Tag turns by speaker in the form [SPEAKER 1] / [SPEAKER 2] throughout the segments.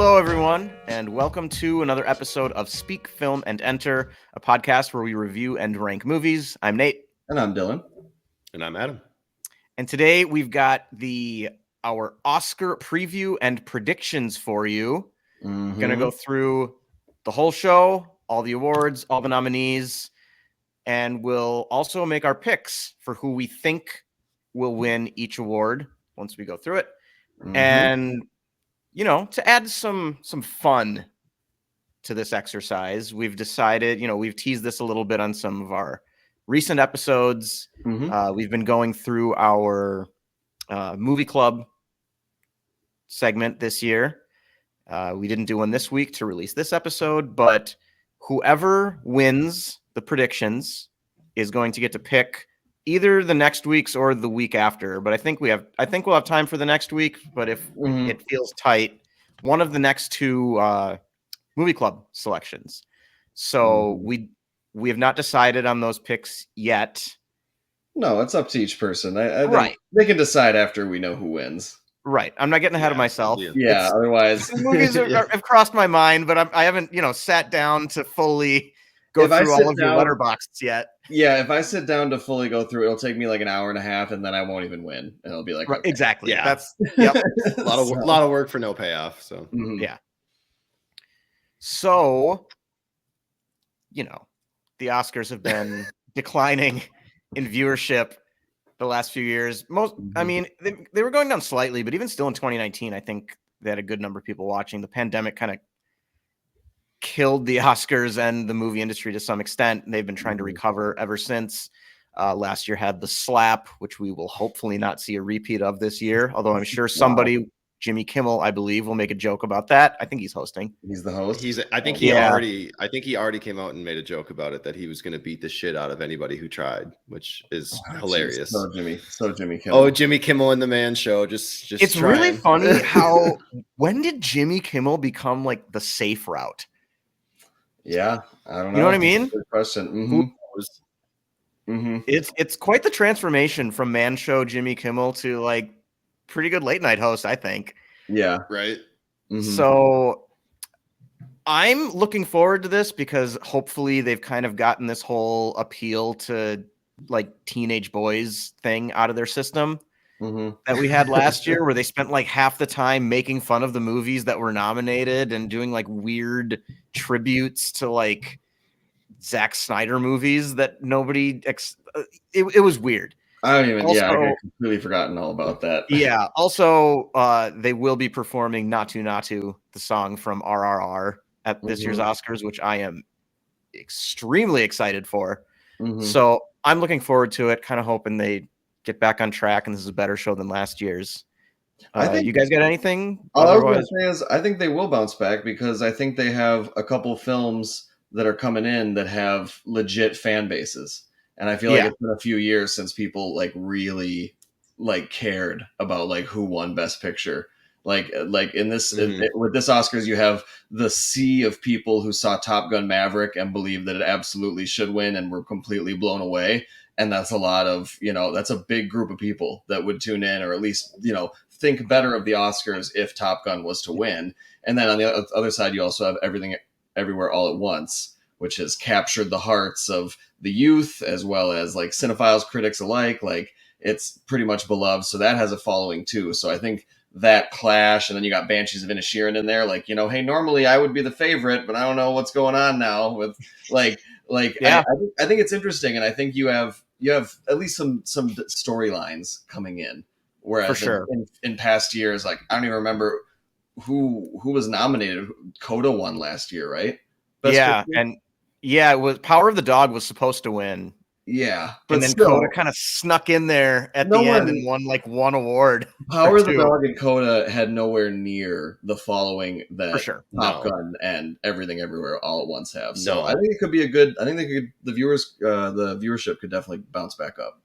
[SPEAKER 1] Hello, everyone, and welcome to another episode of Speak, Film, and Enter, a podcast where we review and rank movies. I'm Nate.
[SPEAKER 2] And I'm Dylan.
[SPEAKER 3] And I'm Adam.
[SPEAKER 1] And today we've got our Oscar preview and predictions for you.
[SPEAKER 2] Mm-hmm.
[SPEAKER 1] Going to go through the whole show, all the awards, all the nominees, and we'll also make our picks for who we think will win each award once we go through it.
[SPEAKER 2] Mm-hmm.
[SPEAKER 1] And to add some fun to this exercise, we've decided, we've teased this a little bit on some of our recent episodes.
[SPEAKER 2] Mm-hmm.
[SPEAKER 1] We've been going through our movie club segment this year. We didn't do one this week to release this episode, but whoever wins the predictions is going to get to pick either the next week's or the week after. But I think we'll have time for the next week. But if it feels tight, one of the next two movie club selections. So we have not decided on those picks yet.
[SPEAKER 2] No, it's up to each person. I
[SPEAKER 1] Right.
[SPEAKER 2] think they can decide after we know who wins.
[SPEAKER 1] Right. I'm not getting ahead of myself.
[SPEAKER 2] Yeah. Otherwise,
[SPEAKER 1] the movies have crossed my mind, but I haven't, sat down to fully go through all of your letterboxes yet.
[SPEAKER 2] Yeah, if I sit down to fully go through, it'll take me like an hour and a half, and then I won't even win, and it'll be like,
[SPEAKER 1] right,
[SPEAKER 2] okay.
[SPEAKER 1] Exactly.
[SPEAKER 3] Yeah,
[SPEAKER 1] that's yep.
[SPEAKER 3] a lot of work for no payoff. So
[SPEAKER 1] yeah. So, the Oscars have been declining in viewership the last few years. I mean, they were going down slightly, but even still in 2019, I think they had a good number of people watching. The pandemic kind of killed the Oscars and the movie industry to some extent. And they've been trying to recover ever since. Last year had the slap, which we will hopefully not see a repeat of this year. Although I'm sure somebody, Jimmy Kimmel, I believe, will make a joke about that. I think he's hosting.
[SPEAKER 2] He's the host.
[SPEAKER 3] I think he already came out and made a joke about it, that he was going to beat the shit out of anybody who tried, which is hilarious.
[SPEAKER 2] So Jimmy Kimmel.
[SPEAKER 3] Oh, Jimmy Kimmel and the Man Show. Just
[SPEAKER 1] it's
[SPEAKER 3] trying.
[SPEAKER 1] Really funny how when did Jimmy Kimmel become like the safe route?
[SPEAKER 2] Yeah, I don't know.
[SPEAKER 1] You know what I mean?
[SPEAKER 2] Good question.
[SPEAKER 1] It's quite the transformation from Man Show Jimmy Kimmel to like pretty good late night host, I think.
[SPEAKER 2] Yeah.
[SPEAKER 3] Right.
[SPEAKER 1] So I'm looking forward to this because hopefully they've kind of gotten this whole appeal to like teenage boys thing out of their system that we had last year, where they spent like half the time making fun of the movies that were nominated and doing like weird tributes to like Zack Snyder movies that nobody it was weird.
[SPEAKER 2] I don't even. I had completely forgotten all about that.
[SPEAKER 1] Yeah. Also, they will be performing "Natu Natu," the song from RRR, at this year's Oscars, which I am extremely excited for. So I'm looking forward to it. Kind of hoping they get back on track, and this is a better show than last year's. I think you guys got anything?
[SPEAKER 2] All I was going to say is I think they will bounce back because I think they have a couple films that are coming in that have legit fan bases. And I feel like it's been a few years since people like really like cared about like who won Best Picture. Like in this with this Oscars, you have the sea of people who saw Top Gun Maverick and believe that it absolutely should win and were completely blown away. And that's a lot of, that's a big group of people that would tune in, or at least, think better of the Oscars if Top Gun was to win. And then on the other side, you also have Everything Everywhere All at Once, which has captured the hearts of the youth as well as like cinephiles, critics alike. Like it's pretty much beloved. So that has a following too. So I think that clash, and then you got Banshees of Inisherin in there. Like, hey, normally I would be the favorite, but I don't know what's going on now with I think it's interesting. And I think you have at least some storylines coming in. Whereas
[SPEAKER 1] for sure.
[SPEAKER 2] in past years, like I don't even remember who was nominated. Coda won last year, right?
[SPEAKER 1] Best picture? It was Power of the Dog was supposed to win.
[SPEAKER 2] Yeah,
[SPEAKER 1] but then Coda kind of snuck in there at the end and won like one award.
[SPEAKER 2] Power of the Dog and Coda had nowhere near the following that
[SPEAKER 1] for sure.
[SPEAKER 2] Top Gun and Everything Everywhere All at Once have. So I think it could be the viewership could definitely bounce back up.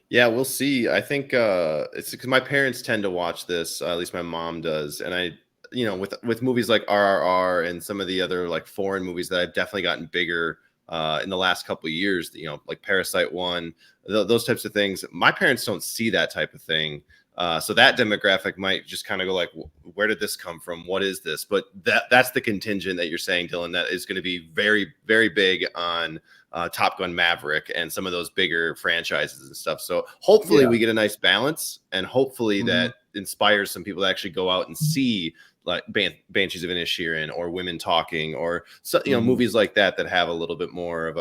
[SPEAKER 3] Yeah, we'll see. I think it's because my parents tend to watch this. At least my mom does, and I, with movies like RRR and some of the other like foreign movies that have definitely gotten bigger in the last couple of years. Like Parasite 1, those types of things. My parents don't see that type of thing. So that demographic might just kind of go like, where did this come from? What is this? But that's the contingent that you're saying, Dylan, that is going to be very, very big on Top Gun Maverick and some of those bigger franchises and stuff. So hopefully we get a nice balance, and hopefully that inspires some people to actually go out and see like Banshees of Inisherin or Women Talking, or movies like that have a little bit more of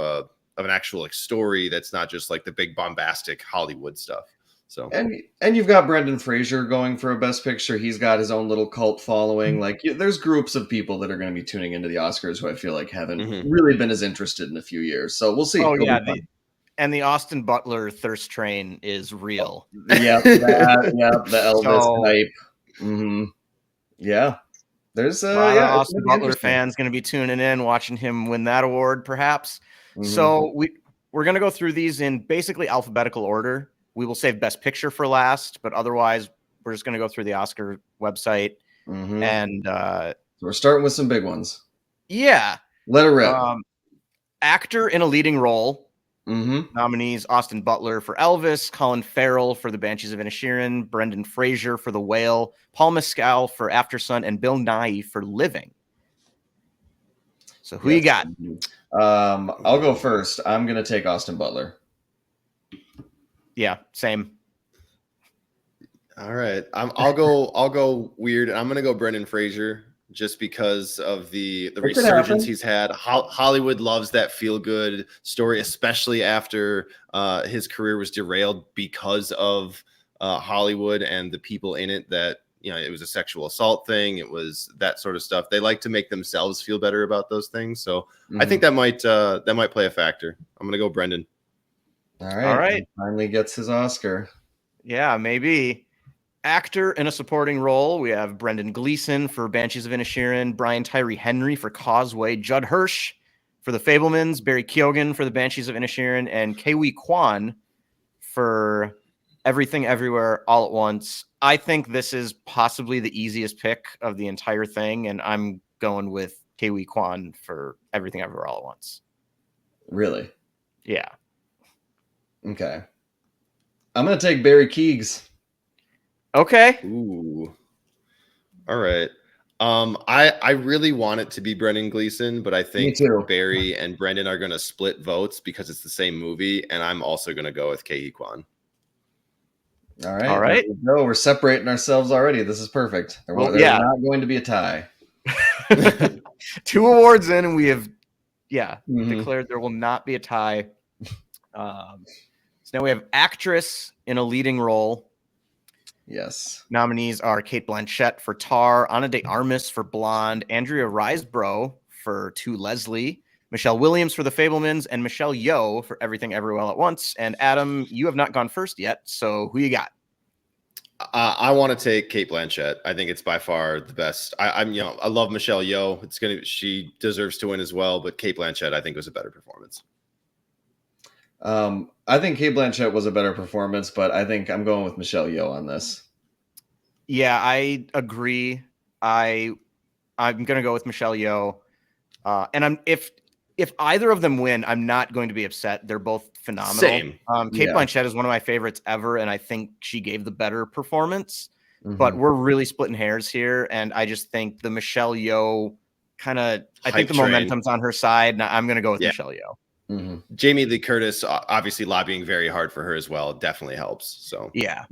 [SPEAKER 3] an actual like story that's not just like the big bombastic Hollywood stuff. So
[SPEAKER 2] and you've got Brendan Fraser going for a Best Picture. He's got his own little cult following. Like there's groups of people that are going to be tuning into the Oscars who I feel like haven't really been as interested in a few years. So we'll see.
[SPEAKER 1] Oh yeah, and the Austin Butler thirst train is real.
[SPEAKER 2] Yeah, the Elvis hype. Mm-hmm. Yeah, there's
[SPEAKER 1] a lot of Austin Butler fans going to be tuning in, watching him win that award, perhaps. So we're going to go through these in basically alphabetical order. We will save Best Picture for last, but otherwise, we're just going to go through the Oscar website. And
[SPEAKER 2] so we're starting with some big ones.
[SPEAKER 1] Yeah.
[SPEAKER 2] Let it rip.
[SPEAKER 1] Actor in a leading role. Nominees: Austin Butler for Elvis, Colin Farrell for The Banshees of Inisherin, Brendan Fraser for The Whale, Paul Mescal for Aftersun, and Bill Nighy for Living. So who you got?
[SPEAKER 2] I'll go first. I'm going to take Austin Butler.
[SPEAKER 1] Yeah, same.
[SPEAKER 3] All right. I'll go weird. I'm going to go Brendan Fraser just because of the resurgence he's had. Hollywood loves that feel good story, especially after his career was derailed because of Hollywood and the people in it that, it was a sexual assault thing. It was that sort of stuff. They like to make themselves feel better about those things. So I think that might play a factor. I'm going to go Brendan.
[SPEAKER 2] All right. He finally gets his Oscar.
[SPEAKER 1] Yeah, maybe. Actor in a supporting role, we have Brendan Gleeson for Banshees of Inisherin, Brian Tyree Henry for Causeway, Judd Hirsch for The Fabelmans, Barry Keoghan for The Banshees of Inisherin, and Ke-Huy Quan for Everything Everywhere All at Once. I think this is possibly the easiest pick of the entire thing, and I'm going with Ke-Huy Quan for Everything Everywhere All at Once.
[SPEAKER 2] Really?
[SPEAKER 1] Yeah.
[SPEAKER 2] Okay. I'm going to take Barry Keoghan.
[SPEAKER 1] Okay.
[SPEAKER 3] Ooh. All right. I really want it to be Brendan Gleeson, but I think Barry and Brendan are going to split votes because it's the same movie, and I'm also going to go with Ke-Huy Quan.
[SPEAKER 2] All right. No, we're separating ourselves already. This is perfect. There's not going to be a tie.
[SPEAKER 1] 2 awards in, and we have declared there will not be a tie. So now we have actress in a leading role.
[SPEAKER 2] Yes.
[SPEAKER 1] Nominees are Cate Blanchett for Tar, Ana de Armas for Blonde, Andrea Riseborough for To Leslie, Michelle Williams for The Fabelmans, and Michelle Yeoh for Everything Everywhere All at Once. And Adam, you have not gone first yet, so who you got?
[SPEAKER 3] I want to take Cate Blanchett. I think it's by far the best. I love Michelle Yeoh. She deserves to win as well, but Cate Blanchett I think was a better performance.
[SPEAKER 2] I think Cate Blanchett was a better performance, but I think I'm going with Michelle Yeoh on this.
[SPEAKER 1] Yeah, I agree. I'm going to go with Michelle Yeoh. And if either of them win, I'm not going to be upset. They're both phenomenal.
[SPEAKER 3] Same.
[SPEAKER 1] Cate Blanchett is one of my favorites ever, and I think she gave the better performance. But we're really splitting hairs here, and I just think the Michelle Yeoh I think the momentum's on her side, and I'm going to go with Michelle Yeoh.
[SPEAKER 3] Jamie Lee Curtis, obviously lobbying very hard for her as well, definitely helps. So
[SPEAKER 2] yeah.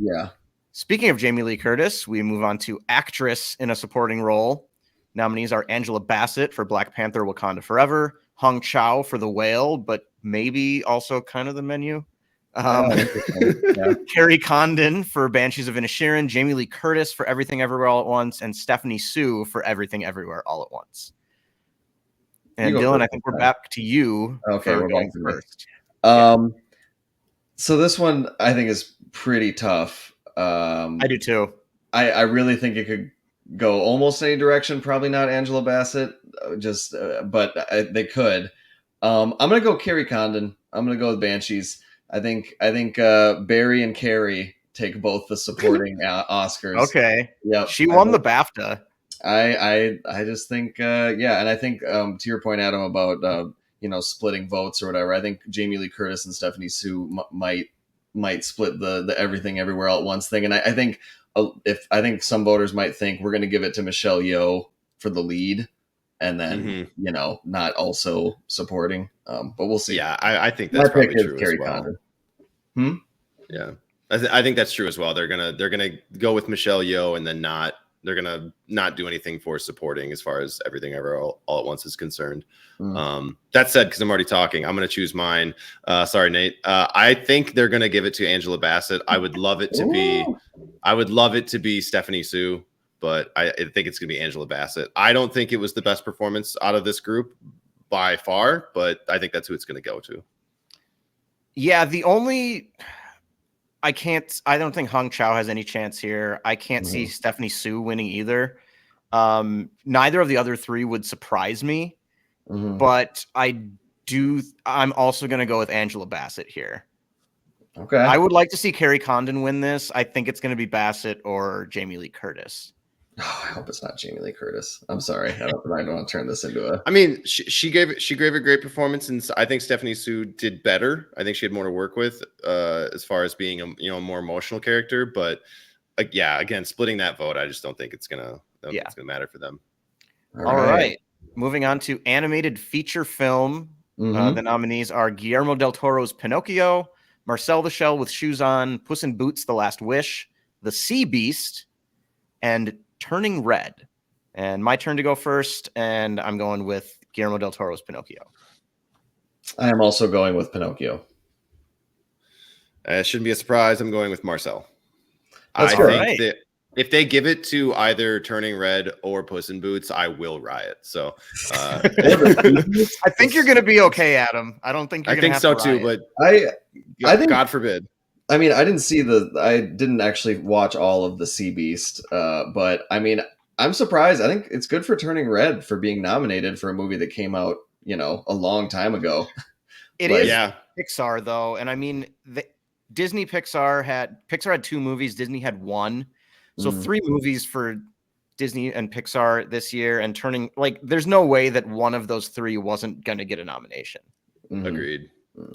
[SPEAKER 1] Speaking of Jamie Lee Curtis, we move on to actress in a supporting role. Nominees are Angela Bassett for Black Panther: Wakanda Forever, Hong Chow for The Whale, but maybe also kind of the menu. Carrie Condon for Banshees of Inisherin, Jamie Lee Curtis for Everything Everywhere All at Once, and Stephanie Sue for Everything Everywhere All at Once. And Dylan, I think we're back to you.
[SPEAKER 2] Okay, we're
[SPEAKER 1] going
[SPEAKER 2] first. So this one I think is pretty tough.
[SPEAKER 1] I do too.
[SPEAKER 2] I really think it could go almost any direction. Probably not Angela Bassett, but they could. I'm gonna go Carrie Condon. I'm gonna go with Banshees. I think Barry and Carrie take both the supporting Oscars.
[SPEAKER 1] Okay.
[SPEAKER 2] Yeah.
[SPEAKER 1] She won the BAFTA.
[SPEAKER 2] I just think and I think to your point, Adam, about splitting votes or whatever. I think Jamie Lee Curtis and Stephanie Sue might might split the everything everywhere all at once thing. And I think some voters might think we're going to give it to Michelle Yeoh for the lead, and then not also supporting. But we'll see.
[SPEAKER 3] Yeah, I think
[SPEAKER 2] My
[SPEAKER 3] that's
[SPEAKER 2] pick
[SPEAKER 3] probably
[SPEAKER 2] is
[SPEAKER 3] true as
[SPEAKER 2] Carrie
[SPEAKER 3] well.
[SPEAKER 2] Condon.
[SPEAKER 3] Yeah, I think that's true as well. They're gonna go with Michelle Yeoh, and then they're gonna not do anything for supporting as far as everything ever all at once is concerned. That said, because I'm already talking, I'm gonna choose mine. Sorry, Nate. I think they're gonna give it to Angela Bassett. I would love it to be Stephanie Sue, but I think it's gonna be Angela Bassett. I don't think it was the best performance out of this group by far, but I think that's who it's gonna go to.
[SPEAKER 1] Yeah, I don't think Hong Chau has any chance here. I can't see Stephanie Sue winning either. Neither of the other three would surprise me, but I'm also going to go with Angela Bassett here.
[SPEAKER 2] Okay.
[SPEAKER 1] I would like to see Carrie Condon win this. I think it's going to be Bassett or Jamie Lee Curtis.
[SPEAKER 2] Oh, I hope it's not Jamie Lee Curtis. I'm sorry. I don't want to turn this into a.
[SPEAKER 3] I mean, she gave a great performance, and I think Stephanie Sue did better. I think she had more to work with as far as being a more emotional character. But again, splitting that vote, I just don't think it's gonna matter for them.
[SPEAKER 1] All right. Moving on to animated feature film. The nominees are Guillermo del Toro's Pinocchio, Marcel the Shell with Shoes On, Puss in Boots: The Last Wish, The Sea Beast, and Turning Red. And my turn to go first, and I'm going with Guillermo del Toro's Pinocchio.
[SPEAKER 2] I am also going with Pinocchio.
[SPEAKER 3] It shouldn't be a surprise. I'm going with Marcel.
[SPEAKER 2] That's
[SPEAKER 3] I think that if they give it to either Turning Red or Puss in Boots, I will riot. So
[SPEAKER 1] I think you're going to be okay, Adam. I don't think you're going to have to riot.
[SPEAKER 3] I think so too, but
[SPEAKER 2] I think,
[SPEAKER 3] God forbid.
[SPEAKER 2] I mean, I didn't actually watch all of the Sea Beast, but I mean, I'm surprised. I think it's good for Turning Red for being nominated for a movie that came out, a long time ago.
[SPEAKER 1] It is Pixar though, and I mean, Pixar had 2 movies, Disney had 1, so 3 movies for Disney and Pixar this year, and there's no way that one of those 3 wasn't going to get a nomination.
[SPEAKER 3] Agreed.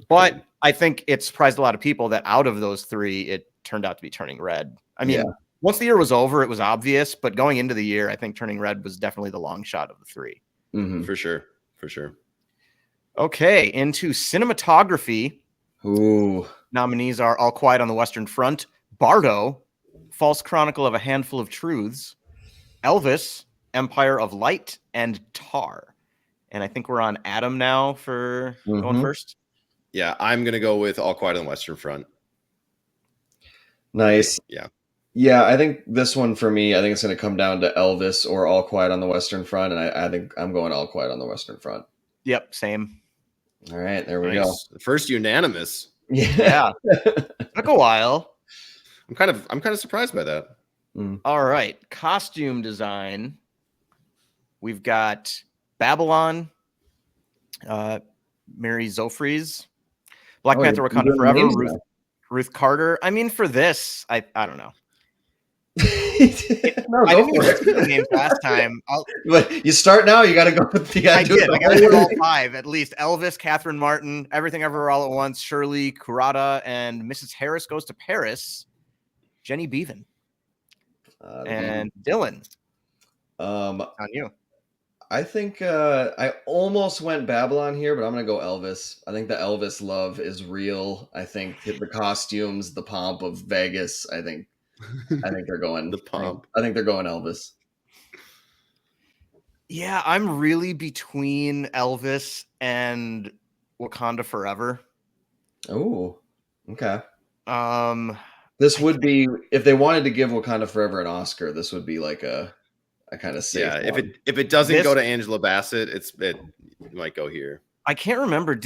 [SPEAKER 1] But I think it surprised a lot of people that out of those 3, it turned out to be Turning Red. I mean, once the year was over, it was obvious, but going into the year, I think Turning Red was definitely the long shot of the 3.
[SPEAKER 3] For sure.
[SPEAKER 1] Okay, into cinematography.
[SPEAKER 2] Ooh.
[SPEAKER 1] Nominees are All Quiet on the Western Front, Bardo, False Chronicle of a Handful of Truths, Elvis, Empire of Light, and Tar. And I think we're on Adam now for going first.
[SPEAKER 3] Yeah, I'm going to go with All Quiet on the Western Front.
[SPEAKER 2] Nice.
[SPEAKER 3] Yeah,
[SPEAKER 2] I think this one for me, I think it's going to come down to Elvis or All Quiet on the Western Front, and I think I'm going All Quiet on the Western Front.
[SPEAKER 1] Yep, same.
[SPEAKER 2] All right, there we go.
[SPEAKER 3] First unanimous.
[SPEAKER 2] Yeah.
[SPEAKER 1] Took a while.
[SPEAKER 3] I'm kind of surprised by that.
[SPEAKER 1] All right, costume design. We've got Babylon, Mary Zofries, Black Panther: Wakanda Forever, Ruth Carter. I mean, for this, I don't know. I didn't even see the names last time.
[SPEAKER 2] But you start now. You got to go.
[SPEAKER 1] I got to do all 5 at least. Elvis, Catherine Martin, Everything Everywhere All at Once, Shirley Kurata, and Mrs. Harris Goes to Paris. Jenny Beavan and Dylan. On you.
[SPEAKER 2] I think I almost went Babylon here, but I'm going to go Elvis. I think the Elvis love is real. I think the costumes, the pomp of Vegas. I think they're going
[SPEAKER 3] the pomp.
[SPEAKER 2] I think they're going Elvis.
[SPEAKER 1] Yeah, I'm really between Elvis and Wakanda Forever.
[SPEAKER 2] Oh, okay.
[SPEAKER 3] This
[SPEAKER 2] would be if they wanted to give Wakanda Forever an Oscar. This would be like a kind of safe.
[SPEAKER 3] Yeah, if it doesn't go to Angela Bassett, it might go here.
[SPEAKER 1] I can't remember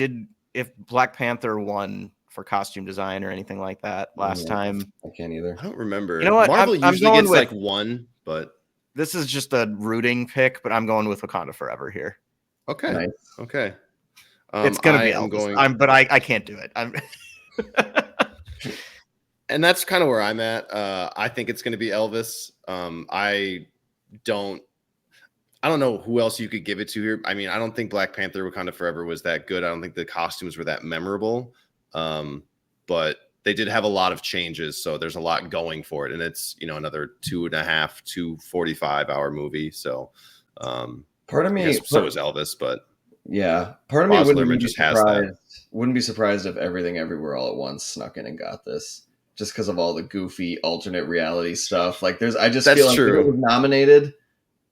[SPEAKER 1] if Black Panther won for costume design or anything like that last time.
[SPEAKER 2] I can't either.
[SPEAKER 3] I don't remember.
[SPEAKER 1] You know what?
[SPEAKER 3] Marvel usually gets like 1, but
[SPEAKER 1] this is just a rooting pick. But I'm going with Wakanda Forever here.
[SPEAKER 3] Okay.
[SPEAKER 2] Nice.
[SPEAKER 3] Okay.
[SPEAKER 1] It's gonna be Elvis. But I can't do it.
[SPEAKER 3] And that's kind of where I'm at. I think it's going to be Elvis. I don't know who else you could give it to here. I mean, I don't think Black Panther: Wakanda Forever was that good. I don't think the costumes were that memorable. But they did have a lot of changes, so there's a lot going for it, and it's another 2.5 to 45-hour movie. So,
[SPEAKER 2] part of me,
[SPEAKER 3] so is Elvis, but
[SPEAKER 2] part of me
[SPEAKER 3] Baz
[SPEAKER 2] wouldn't
[SPEAKER 3] Luhrmann
[SPEAKER 2] be
[SPEAKER 3] just has that.
[SPEAKER 2] surprised. Wouldn't be surprised if Everything Everywhere All at Once snuck in and got this, just because of all the goofy alternate reality stuff. Like, I just
[SPEAKER 3] That's
[SPEAKER 2] feel like
[SPEAKER 3] true.
[SPEAKER 2] if it was nominated,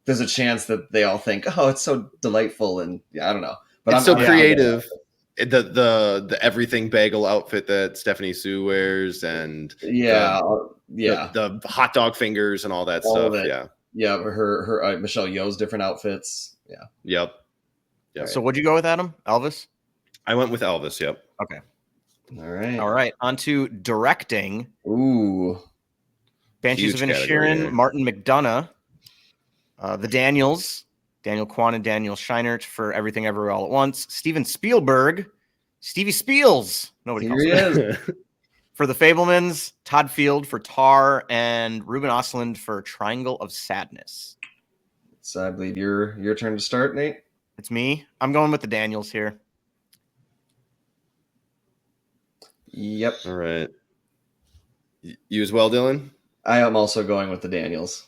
[SPEAKER 2] there's a chance that they all think, oh, it's so delightful, and I don't know. But
[SPEAKER 3] it's so creative. The everything bagel outfit that Stephanie Sue wears, and the hot dog fingers and all that stuff.
[SPEAKER 2] Yeah. Her Michelle Yeoh's different outfits. Yeah.
[SPEAKER 3] Yep.
[SPEAKER 1] So what'd you go with, Adam? Elvis?
[SPEAKER 3] I went with Elvis. Yep.
[SPEAKER 1] Okay.
[SPEAKER 2] All right.
[SPEAKER 1] On to directing.
[SPEAKER 2] Ooh.
[SPEAKER 1] Banshees of Inisherin, Martin McDonagh, the Daniels, Daniel Kwan and Daniel Scheinert for Everything Everywhere All at Once. Steven Spielberg, Stevie Spiels. Nobody calls him. For The Fablemans, Todd Field for Tar, and Ruben Östlund for Triangle of Sadness.
[SPEAKER 2] So I believe your turn to start, Nate.
[SPEAKER 1] It's me. I'm going with the Daniels here.
[SPEAKER 2] Yep.
[SPEAKER 3] All right. You as well, Dylan?
[SPEAKER 2] I am also going with the Daniels.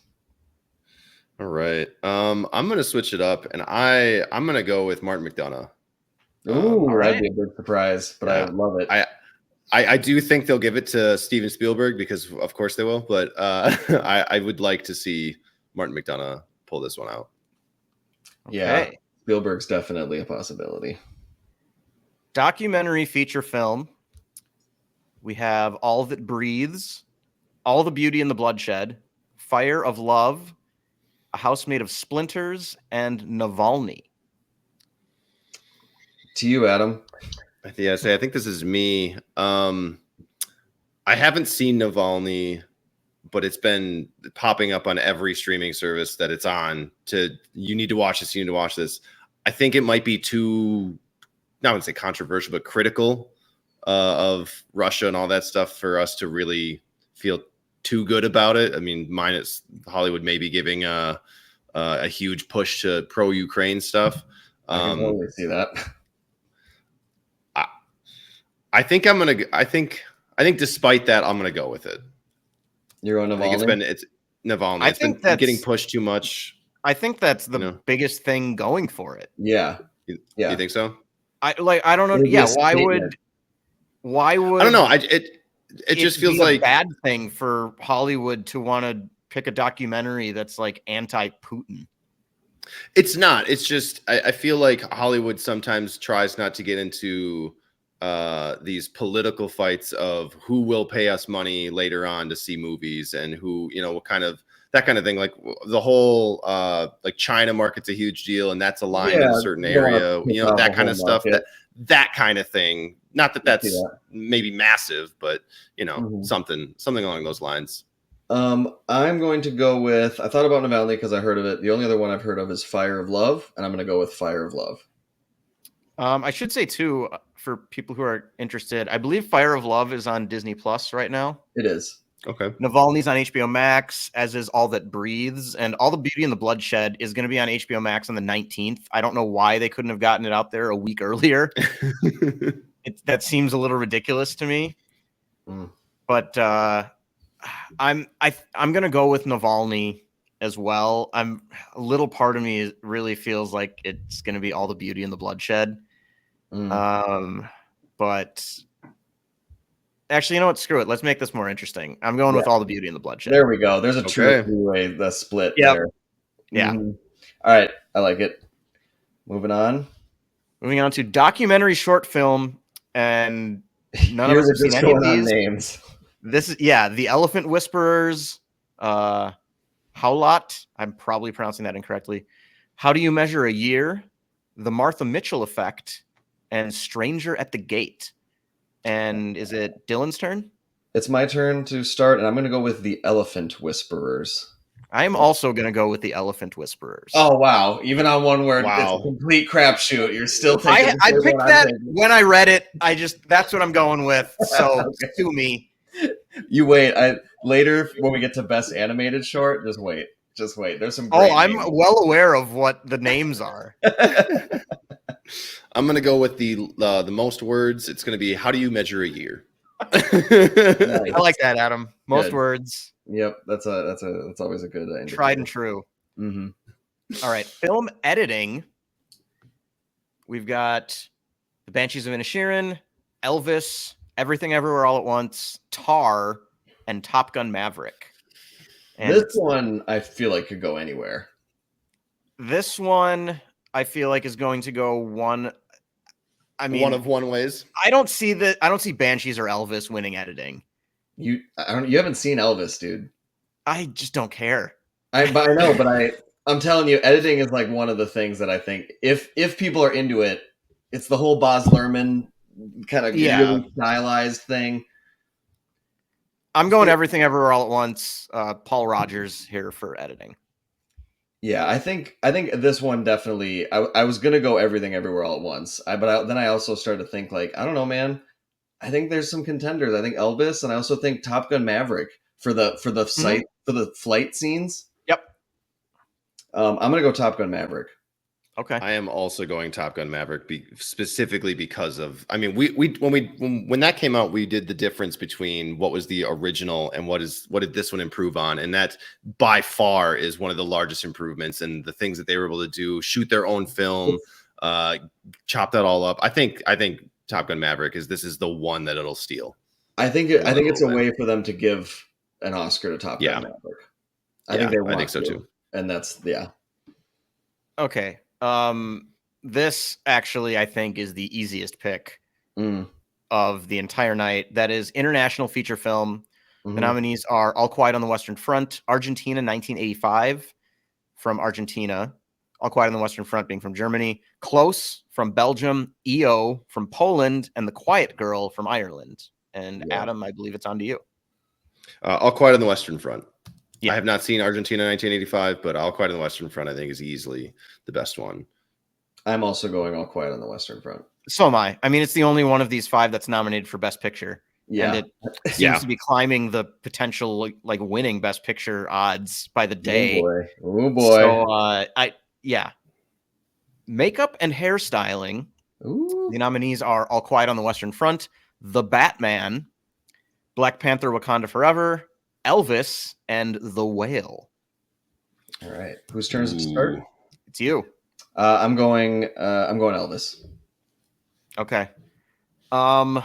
[SPEAKER 3] All right. I'm going to switch it up, and I'm going to go with Martin McDonagh.
[SPEAKER 2] Ooh, that'd be a big surprise, but I love it.
[SPEAKER 3] I do think they'll give it to Steven Spielberg because, of course, they will. But I would like to see Martin McDonagh pull this one out.
[SPEAKER 2] Yeah, Spielberg's definitely a possibility.
[SPEAKER 1] Documentary feature film. We have All That Breathes, All the Beauty and the Bloodshed, Fire of Love, A House Made of Splinters, and Navalny.
[SPEAKER 2] To you, Adam.
[SPEAKER 3] I think this is me. I haven't seen Navalny, but it's been popping up on every streaming service that it's on. You need to watch this. You need to watch this. I think it might be too, I wouldn't say controversial, but critical of Russia and all that stuff for us to really feel too good about it. I mean, minus Hollywood maybe giving a huge push to pro-Ukraine stuff.
[SPEAKER 2] I can totally see that.
[SPEAKER 3] I think despite that, I'm gonna go with it.
[SPEAKER 2] You're on Navalny?
[SPEAKER 3] It's Navalny. It's been getting pushed too much.
[SPEAKER 1] I think that's the biggest thing going for it.
[SPEAKER 2] Yeah.
[SPEAKER 3] You think so?
[SPEAKER 1] I don't know. Yeah. Why would
[SPEAKER 3] I don't know. It just feels like
[SPEAKER 1] a bad thing for Hollywood to want to pick a documentary that's like anti-Putin.
[SPEAKER 3] It's not. It's just I feel like Hollywood sometimes tries not to get into these political fights of who will pay us money later on to see movies and who, what kind of that kind of thing. Like the whole like China market's a huge deal and that's aligned in a certain area, that kind of stuff. That kind of thing. Not that's maybe massive, but something along those lines.
[SPEAKER 2] I'm going to go with, I thought about Navalny because I heard of it. The only other one I've heard of is Fire of Love, and I'm going to go with Fire of Love.
[SPEAKER 1] I should say too, for people who are interested, I believe Fire of Love is on Disney Plus right now.
[SPEAKER 2] It is.
[SPEAKER 3] Okay.
[SPEAKER 1] Navalny's on HBO Max, as is All That Breathes, and All the Beauty and the Bloodshed is going to be on HBO Max on the 19th. I don't know why they couldn't have gotten it out there a week earlier. That seems a little ridiculous to me. But I'm going to go with Navalny as well. A little part of me really feels like it's going to be All the Beauty and the Bloodshed. But actually, you know what? Screw it. Let's make this more interesting. I'm going with All the Beauty and the Bloodshed.
[SPEAKER 2] There we go. There's a two-way split there.
[SPEAKER 1] Yeah.
[SPEAKER 2] All right. I like it. Moving on
[SPEAKER 1] to documentary short film, and none of us have seen any of these.
[SPEAKER 2] Names.
[SPEAKER 1] This is The Elephant Whisperers, Howlot. I'm probably pronouncing that incorrectly. How Do You Measure a Year? The Martha Mitchell Effect, and Stranger at the Gate. And is it Dylan's turn?
[SPEAKER 2] It's my turn to start, and I'm going to go with The Elephant Whisperers.
[SPEAKER 1] I'm also going to go with The Elephant Whisperers.
[SPEAKER 2] Oh, wow. Even on one word, it's a complete crapshoot. You're still thinking.
[SPEAKER 1] I picked that when I read it. That's what I'm going with. So sue me.
[SPEAKER 2] You wait. Later, when we get to Best Animated Short, just wait. There's some great
[SPEAKER 1] I'm
[SPEAKER 2] names.
[SPEAKER 1] well aware of what the names are.
[SPEAKER 3] I'm going to go with the most words. It's going to be How Do You Measure a Year?
[SPEAKER 1] I like that, Adam. Most
[SPEAKER 2] Good.
[SPEAKER 1] words.
[SPEAKER 2] Yep, that's always a good indicator.
[SPEAKER 1] Tried and true.
[SPEAKER 2] Mm-hmm.
[SPEAKER 1] All right, film editing. We've got The Banshees of Inisherin, Elvis, Everything Everywhere All at Once, Tar, and Top Gun Maverick. And
[SPEAKER 2] this one I feel like could go anywhere.
[SPEAKER 1] This one I feel like is going to go one. I mean,
[SPEAKER 3] one ways.
[SPEAKER 1] I don't see Banshees or Elvis winning editing.
[SPEAKER 2] You haven't seen Elvis, dude.
[SPEAKER 1] I just don't care.
[SPEAKER 2] I know, but I'm telling you, editing is like one of the things that I think if people are into it, it's the whole Baz Luhrmann kind of really stylized thing.
[SPEAKER 1] I'm going Everything Everywhere All at Once. Paul Rogers here for editing.
[SPEAKER 2] Yeah, I think this one definitely. I was gonna go Everything Everywhere All at Once. Then I also started to think like, I don't know, man. I think there's some contenders. I think Elvis, and I also think Top Gun Maverick for the site for the flight scenes.
[SPEAKER 1] Yep.
[SPEAKER 2] I'm gonna go Top Gun Maverick.
[SPEAKER 1] Okay.
[SPEAKER 3] I am also going Top Gun Maverick specifically because of. I mean, when that came out, we did the difference between what was the original and what did this one improve on, and that by far is one of the largest improvements. And the things that they were able to do, shoot their own film, chop that all up. I think Top Gun Maverick is the one that it'll steal.
[SPEAKER 2] I think it's a way for them to give an Oscar to Top Gun Maverick. I think so too. And that's
[SPEAKER 1] Okay. This actually I think is the easiest pick of the entire night. That is international feature film. The nominees are All Quiet on the Western Front, Argentina 1985 from Argentina, All Quiet on the Western Front being from Germany, Close from Belgium, EO from Poland, and The Quiet Girl from Ireland. And Adam, I believe it's on to you.
[SPEAKER 3] All Quiet on the Western Front.
[SPEAKER 1] Yeah.
[SPEAKER 3] I have not seen Argentina 1985, but All Quiet on the Western Front I think is easily the best one.
[SPEAKER 2] I'm also going All Quiet on the Western Front.
[SPEAKER 1] So am I. I mean, it's the only one of these five that's nominated for Best Picture. Yeah. And it seems to be climbing the potential like winning Best Picture odds by the day.
[SPEAKER 2] Oh boy.
[SPEAKER 1] So makeup and hairstyling.
[SPEAKER 2] Ooh.
[SPEAKER 1] The nominees are All Quiet on the Western Front, The Batman, Black Panther: Wakanda Forever, Elvis, and The Whale.
[SPEAKER 2] All right. Whose turn is it to start?
[SPEAKER 1] It's you.
[SPEAKER 2] I'm going Elvis.
[SPEAKER 1] Okay. I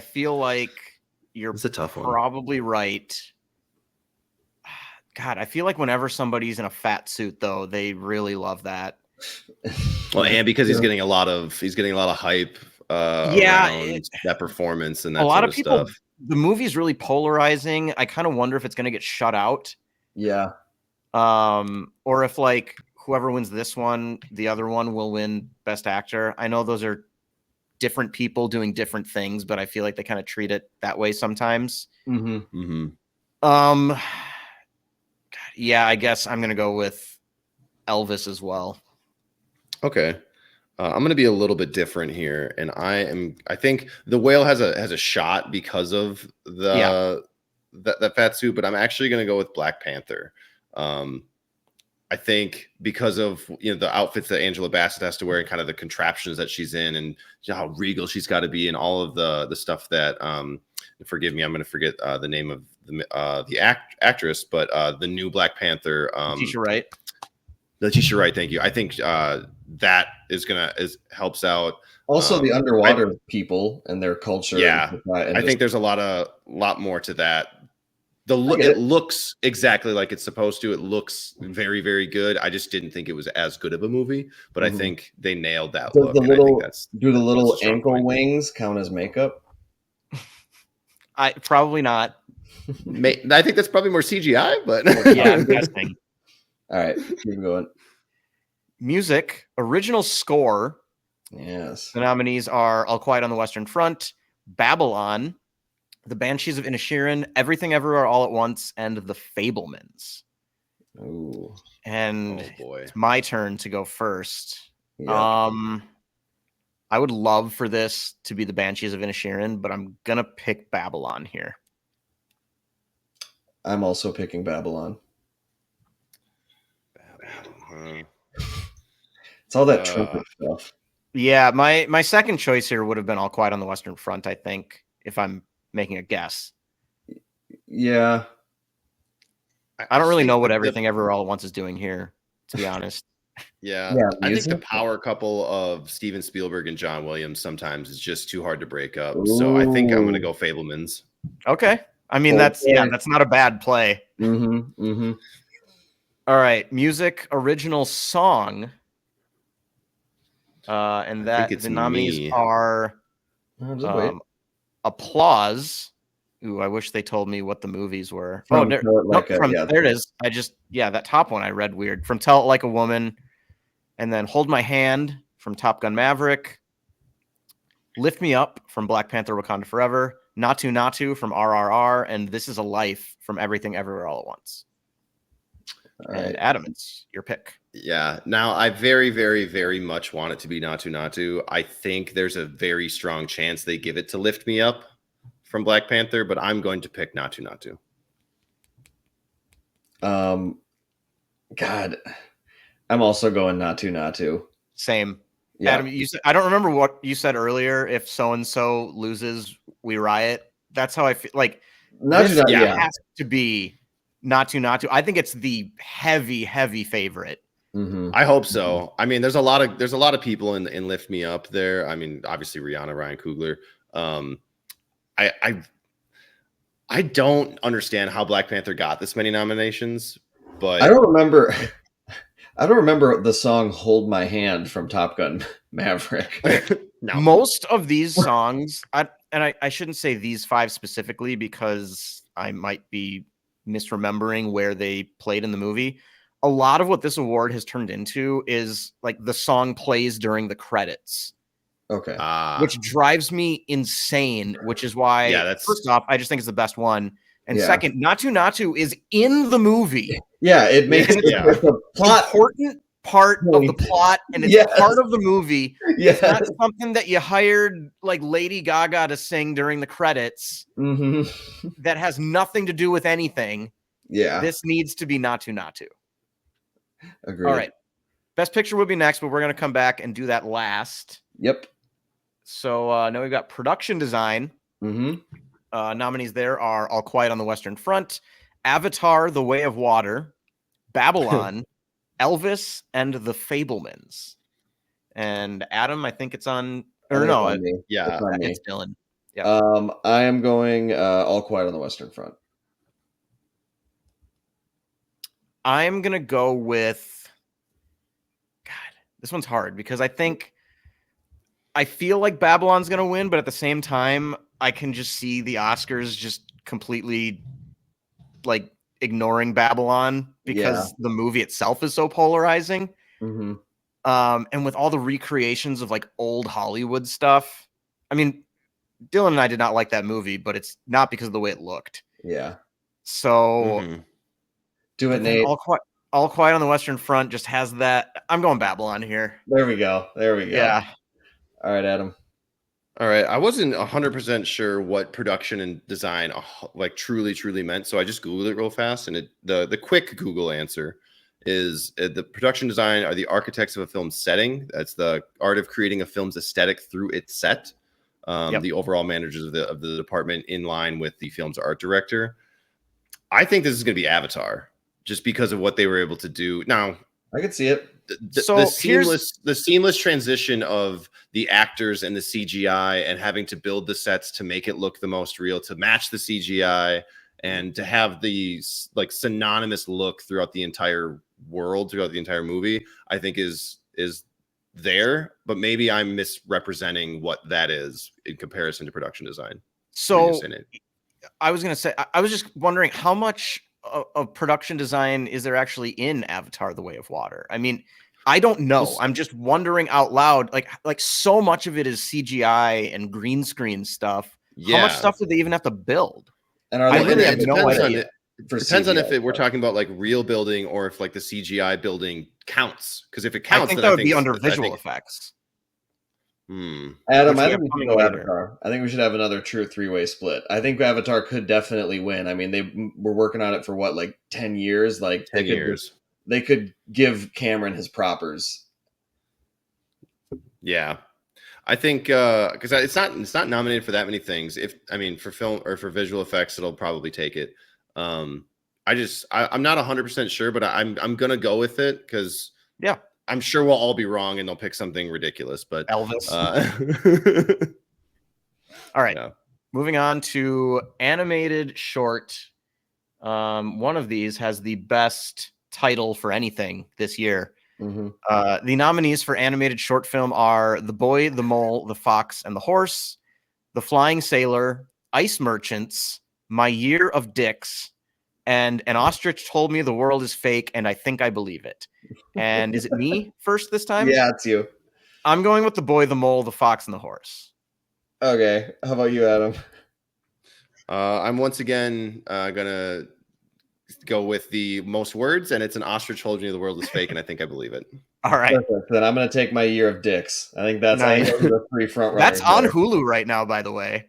[SPEAKER 1] feel like you're
[SPEAKER 3] it's a tough
[SPEAKER 1] probably right. God, I feel like whenever somebody's in a fat suit, though, they really love that.
[SPEAKER 3] Well, and because he's getting a lot of hype. Around that performance and that a lot of people. Stuff.
[SPEAKER 1] The movie's really polarizing. I kind of wonder if it's going to get shut out.
[SPEAKER 2] Yeah.
[SPEAKER 1] Or if like whoever wins this one, the other one will win Best Actor. I know those are different people doing different things, but I feel like they kind of treat it that way sometimes. Yeah, I guess I'm going to go with Elvis as well.
[SPEAKER 3] Okay. I'm going to be a little bit different here, and I think The Whale has a shot because of that fat suit, but I'm actually going to go with Black Panther. I think because of the outfits that Angela Bassett has to wear and kind of the contraptions that she's in, and how regal she's got to be, and all of the stuff that forgive me, I'm going to forget the name of the actress, but the new Black Panther, Letitia Wright, thank you. I think that helps out.
[SPEAKER 2] Also, the underwater people and their culture.
[SPEAKER 3] Yeah, and I think there's a lot more to that. It looks exactly like it's supposed to. It looks very, very good. I just didn't think it was as good of a movie, but I think they nailed that look.
[SPEAKER 2] Do the little ankle wings count as makeup?
[SPEAKER 1] I probably not.
[SPEAKER 3] I think that's probably more CGI, but
[SPEAKER 1] yeah, I'm guessing.
[SPEAKER 2] All right, keep going.
[SPEAKER 1] Music, original score.
[SPEAKER 2] Yes.
[SPEAKER 1] The nominees are All Quiet on the Western Front, Babylon, The Banshees of Inisherin, Everything Everywhere All at Once, and The Fabelmans.
[SPEAKER 2] Ooh.
[SPEAKER 1] And it's my turn to go first.
[SPEAKER 2] Yeah.
[SPEAKER 1] I would love for this to be The Banshees of Inisherin, but I'm going to pick Babylon here.
[SPEAKER 2] I'm also picking Babylon. It's all that trumpet stuff.
[SPEAKER 1] Yeah, my second choice here would have been All Quiet on the Western Front, I think, if I'm making a guess.
[SPEAKER 2] Yeah.
[SPEAKER 1] I don't
[SPEAKER 3] just
[SPEAKER 1] really
[SPEAKER 3] think
[SPEAKER 1] know what
[SPEAKER 3] the
[SPEAKER 1] Everything Everywhere All at Once is doing here, to be honest.
[SPEAKER 3] yeah,
[SPEAKER 2] Yeah,
[SPEAKER 3] I think the
[SPEAKER 2] music.
[SPEAKER 3] power couple of Steven Spielberg and John Williams sometimes is just too hard to break up. So I think I'm going to
[SPEAKER 2] Ooh.
[SPEAKER 3] go Fablemans.
[SPEAKER 1] Okay. I mean, that's not a bad play.
[SPEAKER 2] Mm-hmm. Mm-hmm.
[SPEAKER 1] All right, music original song. And
[SPEAKER 3] I think
[SPEAKER 1] that
[SPEAKER 3] it's
[SPEAKER 1] the nominees
[SPEAKER 3] me.
[SPEAKER 1] are
[SPEAKER 2] Just wait.
[SPEAKER 1] Applause. Ooh, I wish they told me what the movies were.
[SPEAKER 2] From
[SPEAKER 1] There,
[SPEAKER 2] Tell It
[SPEAKER 1] nope,
[SPEAKER 2] Like a,
[SPEAKER 1] from
[SPEAKER 2] yeah.
[SPEAKER 1] there it is. That top one I read weird. From Tell It Like a Woman, and then Hold My Hand from Top Gun Maverick, Lift Me Up from Black Panther: Wakanda Forever, Natu Natu from RRR, and This Is a Life from Everything Everywhere All at Once.
[SPEAKER 2] All
[SPEAKER 1] And
[SPEAKER 2] right.
[SPEAKER 1] Adam, it's your pick.
[SPEAKER 3] Yeah. Now, I very, very, very much want it to be Natu Natu. I think there's a very strong chance they give it to Lift Me Up from Black Panther, but I'm going to pick Natu Natu.
[SPEAKER 2] God, I'm also going Natu Natu.
[SPEAKER 1] Same.
[SPEAKER 2] Yeah.
[SPEAKER 1] Adam, you said, I don't remember what you said earlier. If so and so loses, we riot. That's how I feel. Like
[SPEAKER 2] Natu
[SPEAKER 1] this
[SPEAKER 2] Natu. Yeah.
[SPEAKER 1] has to be Natu. I think it's the heavy favorite.
[SPEAKER 2] Mm-hmm.
[SPEAKER 3] I hope so. I mean, there's a lot of people in Lift Me Up there. I mean, obviously Rihanna, Ryan Coogler. I don't understand how Black Panther got this many nominations, but
[SPEAKER 2] I don't remember. I don't remember the song "Hold My Hand" from Top Gun Maverick.
[SPEAKER 3] no.
[SPEAKER 1] Most of these songs, I shouldn't say these five specifically because I might be misremembering where they played in the movie. A lot of what this award has turned into is like the song plays during the credits.
[SPEAKER 2] Okay.
[SPEAKER 1] Which drives me insane, which is why, first off, I just think it's the best one. And second, Natu Natu is in the movie.
[SPEAKER 2] Yeah, it makes it a plot
[SPEAKER 1] important part of the plot, and it's part of the movie. It's not something that you hired like Lady Gaga to sing during the credits that has nothing to do with anything.
[SPEAKER 2] Yeah.
[SPEAKER 1] This needs to be Natu Natu.
[SPEAKER 2] Agreed.
[SPEAKER 1] All right. Best Picture will be next, but we're going to come back and do that last.
[SPEAKER 2] Yep.
[SPEAKER 1] So now we've got production design. Nominees there are All Quiet on the Western Front, Avatar: The Way of Water, Babylon, Elvis, and The Fablemans. And Adam, I think it's on. Or no, it's Dylan.
[SPEAKER 2] Yeah. I am going All Quiet on the Western Front.
[SPEAKER 1] I'm gonna go with. God, this one's hard because I feel like Babylon's going to win, but at the same time, I can just see the Oscars just completely like ignoring Babylon because the movie itself is so polarizing. And with all the recreations of like old Hollywood stuff, I mean, Dylan and I did not like that movie, but it's not because of the way it looked.
[SPEAKER 2] Yeah.
[SPEAKER 1] So
[SPEAKER 2] do it, Nate.
[SPEAKER 1] All Quiet on the Western Front just has that. I'm going Babylon here.
[SPEAKER 2] There we go.
[SPEAKER 1] Yeah.
[SPEAKER 2] All right, Adam.
[SPEAKER 3] All right. I wasn't 100% sure what production and design like truly meant, so I just Googled it real fast, and the quick Google answer is the production design are the architects of a film's setting. That's the art of creating a film's aesthetic through its set. The overall managers of the department in line with the film's art director. I think this is going to be Avatar, just because of what they were able to do. Now,
[SPEAKER 2] I could see it.
[SPEAKER 3] The seamless transition of the actors and the CGI and having to build the sets to make it look the most real, to match the CGI, and to have the like synonymous look throughout the entire world, throughout the entire movie, I think is there, but maybe I'm misrepresenting what that is in comparison to production design.
[SPEAKER 1] So I was going to say, I was just wondering how much of production design is there actually in Avatar: The Way of Water? I mean, I don't know. I'm just wondering out loud, like so much of it is CGI and green screen stuff. How much stuff do they even have to build?
[SPEAKER 2] And
[SPEAKER 1] I really have no idea.
[SPEAKER 3] It depends on if we're talking about like real building or if like the CGI building counts. Because if it counts,
[SPEAKER 1] I think that would be under visual effects.
[SPEAKER 2] Adam, I think we should go Avatar. I think we should have another true three-way split. I think Avatar could definitely win. I mean, they were working on it for what, like 10 years? Like
[SPEAKER 3] 10 years.
[SPEAKER 2] They could give Cameron his propers.
[SPEAKER 3] Yeah. I think because it's not nominated for that many things. For film or for visual effects, it'll probably take it. I'm not 100% sure, but I'm gonna go with it because I'm sure we'll all be wrong and they'll pick something ridiculous. But
[SPEAKER 1] Elvis. All right, moving on to animated short. One of these has the best title for anything this year. The nominees for animated short film are The Boy, the Mole, the Fox, and the Horse, The Flying Sailor, Ice Merchants, My Year of Dicks, and An Ostrich Told Me the World is Fake, and I Think I Believe It. And is it me first this time?
[SPEAKER 2] Yeah, it's you.
[SPEAKER 1] I'm going with The Boy, the Mole, the Fox, and the Horse.
[SPEAKER 2] Okay. How about you, Adam?
[SPEAKER 3] I'm once again gonna go with the most words, and it's An Ostrich Told Me the World is Fake, and I Think I Believe It.
[SPEAKER 1] All right.
[SPEAKER 2] Perfect. Then I'm going to take My Year of Dicks. I think that's
[SPEAKER 1] nice.
[SPEAKER 2] the 3 front runners.
[SPEAKER 1] That's on Hulu right now, by the way.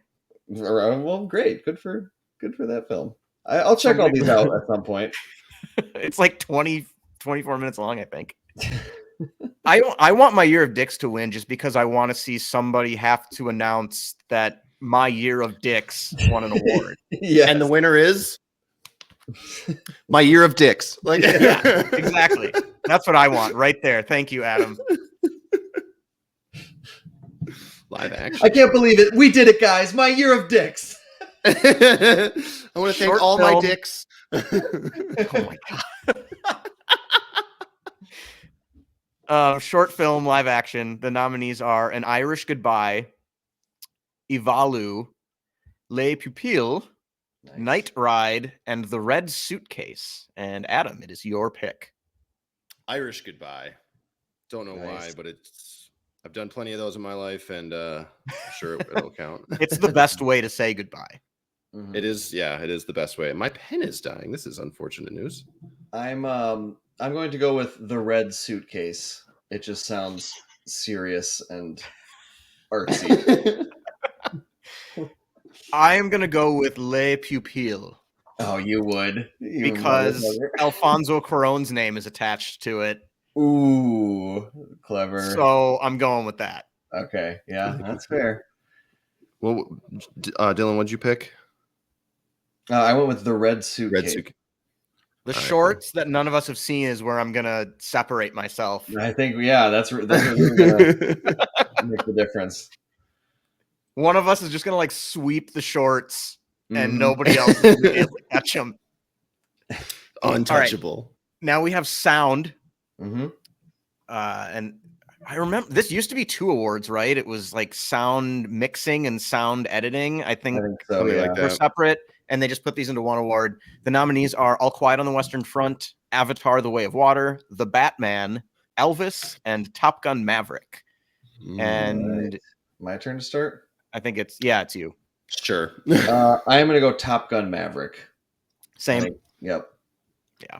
[SPEAKER 2] Well, great. Good for that film. I'll check all these out at some point.
[SPEAKER 1] It's like 24 minutes long, I think. I want My Year of Dicks to win just because I want to see somebody have to announce that My Year of Dicks won an award.
[SPEAKER 2] Yes.
[SPEAKER 3] And the winner is My Year of Dicks. Like,
[SPEAKER 1] yeah, exactly. That's what I want right there. Thank you, Adam.
[SPEAKER 3] Live action.
[SPEAKER 2] I can't believe it. We did it, guys. My Year of Dicks.
[SPEAKER 3] I want to thank all
[SPEAKER 1] film.
[SPEAKER 3] my dicks.
[SPEAKER 1] Oh my god. Short film live action. The nominees are An Irish Goodbye, Ivalu, Les Pupilles, Night Ride, and The Red Suitcase. And Adam, it is your pick.
[SPEAKER 3] Irish Goodbye. Don't know why, but I've done plenty of those in my life, and I'm sure it'll count.
[SPEAKER 1] It's the best way to say goodbye.
[SPEAKER 2] Mm-hmm.
[SPEAKER 3] It is the best way. My pen is dying. This is unfortunate news.
[SPEAKER 2] I'm going to go with The Red Suitcase. It just sounds serious and artsy.
[SPEAKER 1] I am going to go with Les Pupilles.
[SPEAKER 2] Oh, you would.
[SPEAKER 1] Because Alfonso Cuarón's name is attached to it.
[SPEAKER 2] Ooh, clever.
[SPEAKER 1] So I'm going with that.
[SPEAKER 2] Okay, yeah, that's fair.
[SPEAKER 3] Well, Dylan, what'd you pick?
[SPEAKER 2] I went with The Red Suitcase.
[SPEAKER 1] The shorts that none of us have seen is where I'm going to separate myself.
[SPEAKER 2] I think, that's really going to make the difference.
[SPEAKER 1] One of us is just going to like sweep the shorts and nobody else is going to be able to catch them.
[SPEAKER 3] Untouchable.
[SPEAKER 1] Right. Now we have sound.
[SPEAKER 2] Mm-hmm.
[SPEAKER 1] And I remember this used to be 2 awards, right? It was like sound mixing and sound editing. I think
[SPEAKER 2] so, yeah.
[SPEAKER 1] They're separate, and they just put these into 1 award. The nominees are All Quiet on the Western Front, Avatar: The Way of Water, The Batman, Elvis, and Top Gun: Maverick. And
[SPEAKER 2] right. My turn to start?
[SPEAKER 1] I think it's you.
[SPEAKER 3] Sure.
[SPEAKER 2] I am going to go Top Gun: Maverick.
[SPEAKER 1] Same.
[SPEAKER 2] Yep.
[SPEAKER 1] Yeah.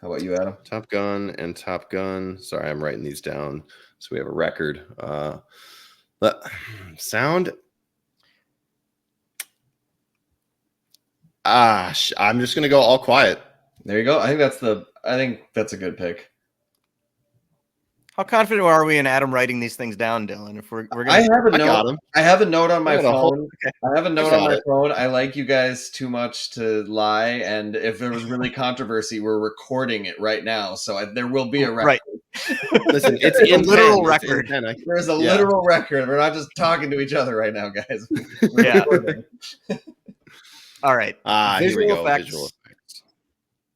[SPEAKER 2] How about you, Adam?
[SPEAKER 3] Top Gun and Top Gun. Sorry, I'm writing these down so we have a record. Sound. I'm just gonna go All Quiet.
[SPEAKER 2] There you go. I think that's a good pick.
[SPEAKER 1] How confident are we in Adam writing these things down, Dylan? If we're gonna,
[SPEAKER 2] I have a note on my phone.
[SPEAKER 1] Okay.
[SPEAKER 2] I have a note on my phone. I like you guys too much to lie, and if there was really controversy, we're recording it right now, so there will be a record.
[SPEAKER 1] Right.
[SPEAKER 3] Listen, it's
[SPEAKER 1] a literal record.
[SPEAKER 2] There's a literal record. We're not just talking to each other right now, guys.
[SPEAKER 1] Yeah. All right.
[SPEAKER 3] Here we go. Visual effects.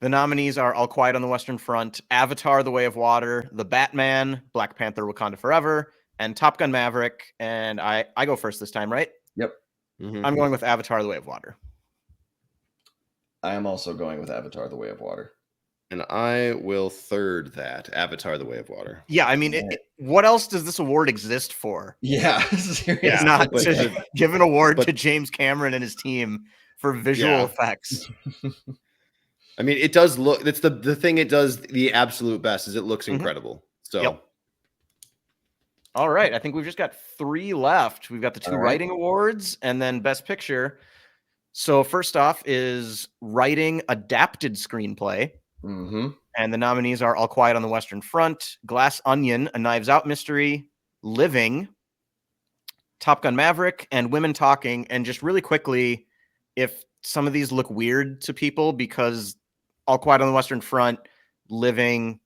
[SPEAKER 1] The nominees are All Quiet on the Western Front, Avatar: The Way of Water, The Batman, Black Panther: Wakanda Forever, and Top Gun: Maverick. And I go first this time, right?
[SPEAKER 2] Yep.
[SPEAKER 3] Mm-hmm.
[SPEAKER 1] I'm going with Avatar: The Way of Water.
[SPEAKER 2] I am also going with Avatar: The Way of Water.
[SPEAKER 3] And I will third that, Avatar: The Way of Water.
[SPEAKER 1] Yeah, I mean, what else does this award exist for?
[SPEAKER 2] Yeah, seriously.
[SPEAKER 1] It's not to give an award to James Cameron and his team for visual effects.
[SPEAKER 3] I mean, it does look. It's the thing it does the absolute best is it looks incredible. So,
[SPEAKER 1] all right, I think we've just got 3 left. We've got the 2 writing awards and then Best Picture. So first off is writing adapted screenplay.
[SPEAKER 2] Mm-hmm.
[SPEAKER 1] And the nominees are All Quiet on the Western Front, Glass Onion, A Knives Out Mystery, Living, Top Gun Maverick, and Women Talking. And just really quickly, if some of these look weird to people because All Quiet on the Western Front, Living,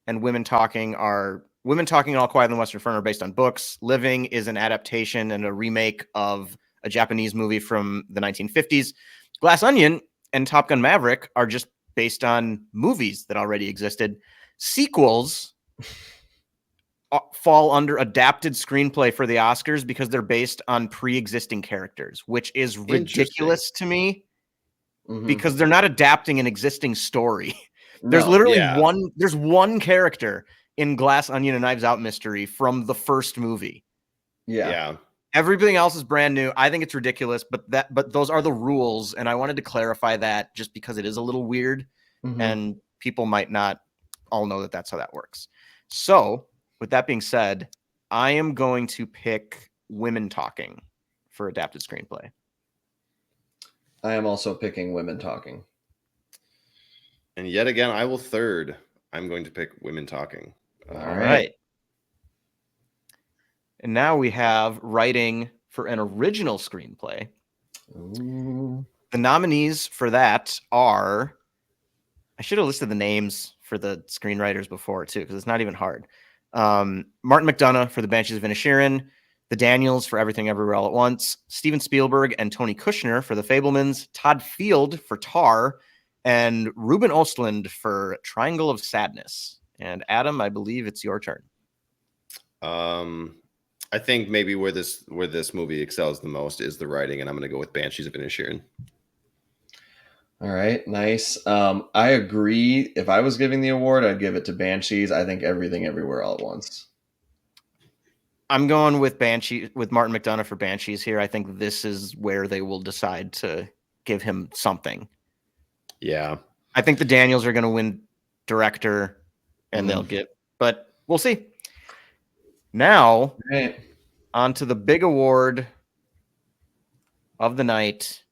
[SPEAKER 1] and Women Talking and All Quiet on the Western Front are based on books. Living is an adaptation and a remake of a Japanese movie from the 1950s. Glass Onion and Top Gun Maverick are just based on movies that already existed. Sequels fall under adapted screenplay for the Oscars because they're based on pre-existing characters, which is ridiculous to me because they're not adapting an existing story. There's literally one character in Glass Onion and Knives Out Mystery from the first movie.
[SPEAKER 2] Yeah.
[SPEAKER 1] Everything else is brand new. I think it's ridiculous, but those are the rules, and I wanted to clarify that just because it is a little weird, and people might not all know that that's how that works. So, with that being said, I am going to pick Women Talking for adapted screenplay.
[SPEAKER 2] I am also picking Women Talking.
[SPEAKER 3] And yet again, I will third. I'm going to pick Women Talking.
[SPEAKER 2] All right.
[SPEAKER 1] And now we have writing for an original screenplay.
[SPEAKER 2] Ooh.
[SPEAKER 1] The nominees for that are, I should have listed the names for the screenwriters before too, because it's not even hard. Martin McDonagh for The Banshees of Inisherin, the Daniels for Everything Everywhere All at Once, Steven Spielberg and Tony Kushner for The Fabelmans, Todd Field for Tar, and Ruben Östlund for Triangle of Sadness. And Adam, I believe it's your turn.
[SPEAKER 3] I think maybe where this movie excels the most is the writing, and I'm going to go with Banshees of Inisherin.
[SPEAKER 2] All right, nice. I agree. If I was giving the award, I'd give it to Banshees. I think Everything Everywhere All at Once.
[SPEAKER 1] I'm going with Martin McDonagh for Banshees here. I think this is where they will decide to give him something.
[SPEAKER 3] Yeah.
[SPEAKER 1] I think the Daniels are going to win director, and they'll get, but we'll see. Now, on to the big award of the night.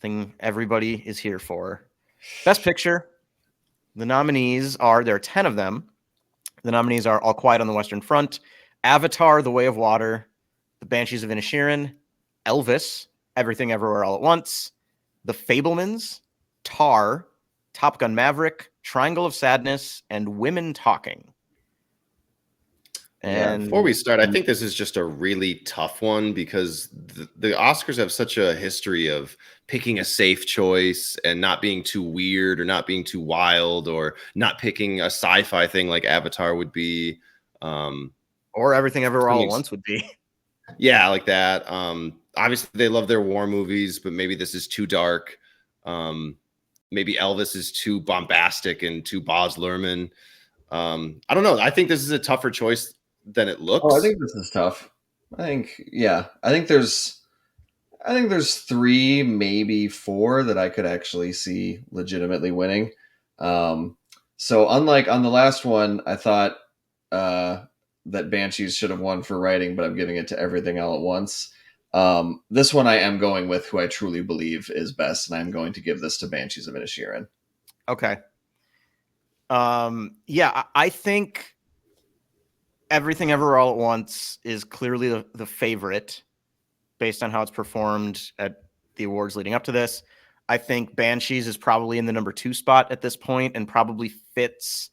[SPEAKER 1] Thing everybody is here for. Best Picture. The nominees are, there are 10 of them. The nominees are All Quiet on the Western Front, Avatar, The Way of Water, The Banshees of Inisherin, Elvis, Everything Everywhere All at Once, The Fabelmans, Tar, Top Gun Maverick, Triangle of Sadness, and Women Talking. And
[SPEAKER 3] before we start, I think this is just a really tough one because the Oscars have such a history of picking a safe choice and not being too weird or not being too wild or not picking a sci-fi thing like Avatar would be.
[SPEAKER 1] Or Everything Everywhere All at Once would be.
[SPEAKER 3] Yeah, like that. Obviously, they love their war movies, but maybe this is too dark. Maybe Elvis is too bombastic and too Baz Luhrmann. I don't know. I think this is a tougher choice than it looks.
[SPEAKER 2] Oh, I think this is tough. I think there's 3, maybe 4 that I could actually see legitimately winning. So unlike on the last one, I thought that Banshees should have won for writing, but I'm giving it to Everything All at Once. This one I am going with who I truly believe is best, and I'm going to give this to Banshees of Inisherin.
[SPEAKER 1] Okay. Yeah, I think Everything Everywhere All at Once is clearly the favorite based on how it's performed at the awards leading up to this. I think Banshees is probably in the number 2 spot at this point and probably fits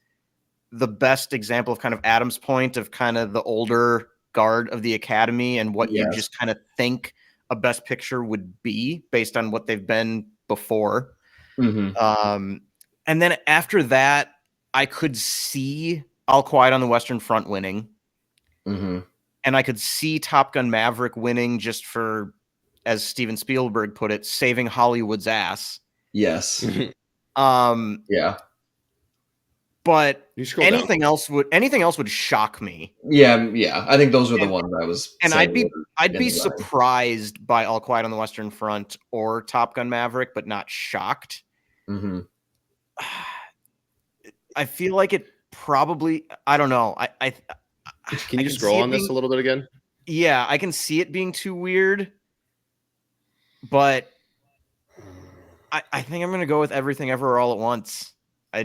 [SPEAKER 1] the best example of kind of Adam's point of kind of the older guard of the Academy and what you just kind of think a best picture would be based on what they've been before. And then after that, I could see All Quiet on the Western Front winning. And I could see Top Gun Maverick winning just for, as Steven Spielberg put it, saving Hollywood's ass.
[SPEAKER 2] Yes.
[SPEAKER 1] Yeah. But anything else would shock me.
[SPEAKER 2] Yeah. I think those were the ones I was.
[SPEAKER 1] And I'd be surprised by All Quiet on the Western Front or Top Gun Maverick, but not shocked. I feel like it probably. I don't know.
[SPEAKER 3] Can you scroll on this a little bit again?
[SPEAKER 1] Yeah, I can see it being too weird, but I think I'm going to go with Everything Everywhere All at Once. I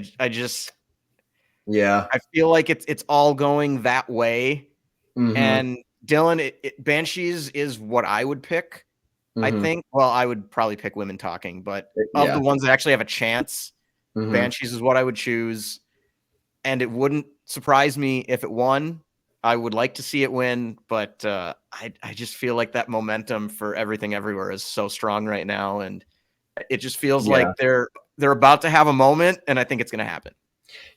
[SPEAKER 1] feel like it's all going that way, and Dylan, Banshees is what I would pick. I think. Well, I would probably pick Women Talking, but of the ones that actually have a chance, Banshees is what I would choose. And it wouldn't surprise me if it won. I would like to see it win, but I just feel like that momentum for Everything Everywhere is so strong right now, and it just feels like they're about to have a moment, and I think it's going to happen.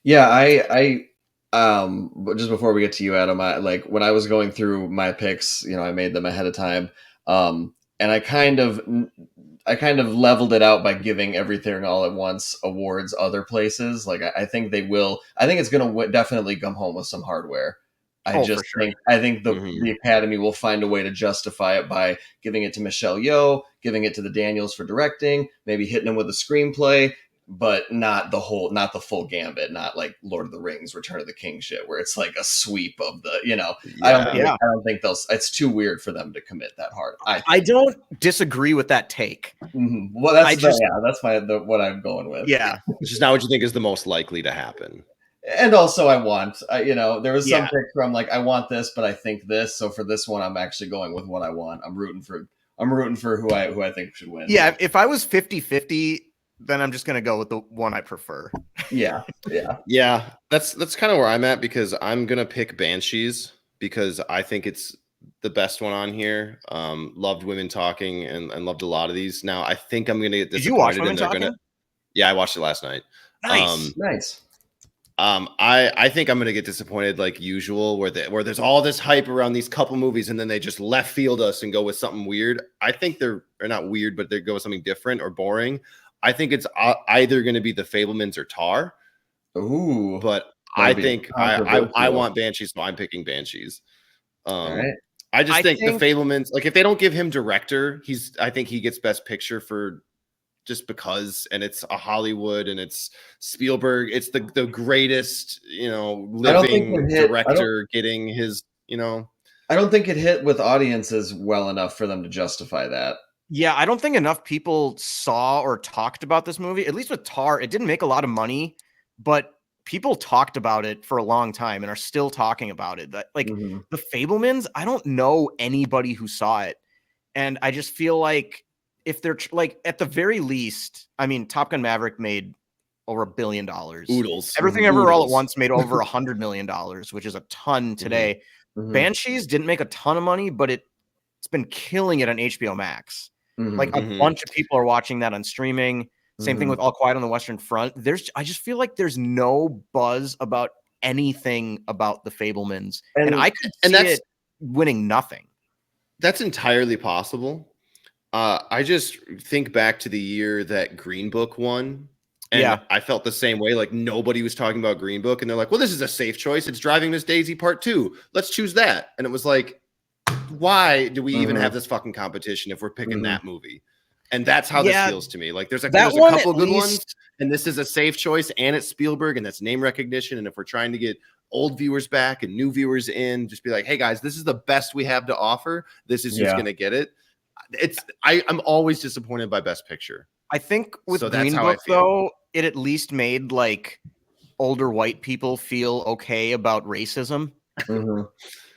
[SPEAKER 2] Yeah, I just before we get to you, Adam, like when I was going through my picks, I made them ahead of time, and I kind of leveled it out by giving Everything All at Once awards other places. Like I think they will. I think it's going to definitely come home with some hardware. I think the Academy will find a way to justify it by giving it to Michelle Yeoh, giving it to the Daniels for directing, maybe hitting them with a screenplay, but not the full gambit, not like Lord of the Rings, Return of the King shit, where it's like a sweep of the, I don't think it's too weird for them to commit that hard.
[SPEAKER 1] I don't disagree with that take.
[SPEAKER 2] Well, that's what I'm going with.
[SPEAKER 1] Yeah.
[SPEAKER 3] It's just not what you think is the most likely to happen.
[SPEAKER 2] And also I want, there was some picks where I'm like, I want this, but I think this. So for this one, I'm actually going with what I want. I'm rooting for who I think should win.
[SPEAKER 1] Yeah. If I was 50-50, then I'm just going to go with the one I prefer.
[SPEAKER 2] Yeah.
[SPEAKER 3] That's kind of where I'm at, because I'm going to pick Banshees because I think it's the best one on here. Loved Women Talking and loved a lot of these. Now I think I'm going to get disappointed.
[SPEAKER 1] Did you watch Women Talking?
[SPEAKER 3] Yeah, I watched it last night.
[SPEAKER 2] Nice.
[SPEAKER 3] I think I'm gonna get disappointed like usual, where there's all this hype around these couple movies and then they just left field us and go with something weird. I think they're not weird, but they go with something different or boring. I think it's either going to be The Fabelmans or Tar.
[SPEAKER 2] Ooh,
[SPEAKER 3] but I think I want Banshees, so I'm picking Banshees.
[SPEAKER 2] All right.
[SPEAKER 3] I think The Fabelmans, like if they don't give him director, I think he gets Best Picture for just because, and it's a Hollywood and it's Spielberg. It's the greatest, living director getting his, I
[SPEAKER 2] don't think it hit with audiences well enough for them to justify that.
[SPEAKER 1] Yeah, I don't think enough people saw or talked about this movie. At least with Tar, it didn't make a lot of money, but people talked about it for a long time and are still talking about it. Like The Fabelmans, I don't know anybody who saw it. And I just feel like if they're like, at the very least, I mean, Top Gun Maverick made over $1 billion.
[SPEAKER 3] Oodles.
[SPEAKER 1] Everything Everywhere All at Once made over $100 million, which is a ton today. Banshees didn't make a ton of money, but it's been killing it on HBO Max. Like a bunch of people are watching that on streaming. Same thing with All Quiet on the Western Front. I just feel like there's no buzz about anything about The Fabelmans, and I could see it winning nothing.
[SPEAKER 3] That's entirely possible. I just think back to the year that Green Book won, and I felt the same way. Like nobody was talking about Green Book, and they're like, "Well, this is a safe choice. It's Driving Miss Daisy Part 2. Let's choose that." And it was like, why do we even have this fucking competition if we're picking that movie? And that's how this feels to me. Like there's a couple good ones, and this is a safe choice, and it's Spielberg, and that's name recognition. And if we're trying to get old viewers back and new viewers in, just be like, hey guys, this is the best we have to offer. This is who's gonna get it. I'm always disappointed by Best Picture.
[SPEAKER 1] I think with Green Book though, it at least made like older white people feel okay about racism.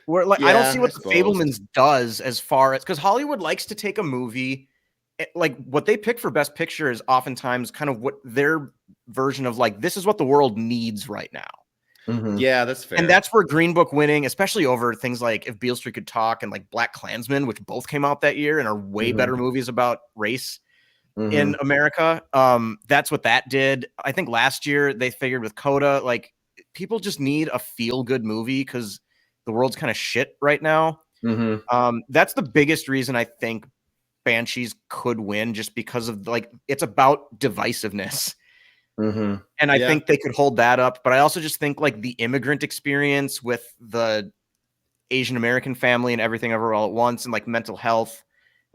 [SPEAKER 1] Where like I don't see what The Fabelmans does as far as, because Hollywood likes to take a movie, like what they pick for Best Picture is oftentimes kind of what their version of like, this is what the world needs right now.
[SPEAKER 3] Yeah, that's fair.
[SPEAKER 1] And that's where Green Book winning, especially over things like If Beale Street Could Talk and like Black Klansman, which both came out that year and are way better movies about race in America. That's what that did. I think last year they figured with Coda, like people just need a feel good movie because the world's kind of shit right now. That's the biggest reason I think Banshees could win, just because of like, it's about divisiveness. And I think they could hold that up. But I also just think like the immigrant experience with the Asian American family and Everything Everywhere All at Once, and like mental health.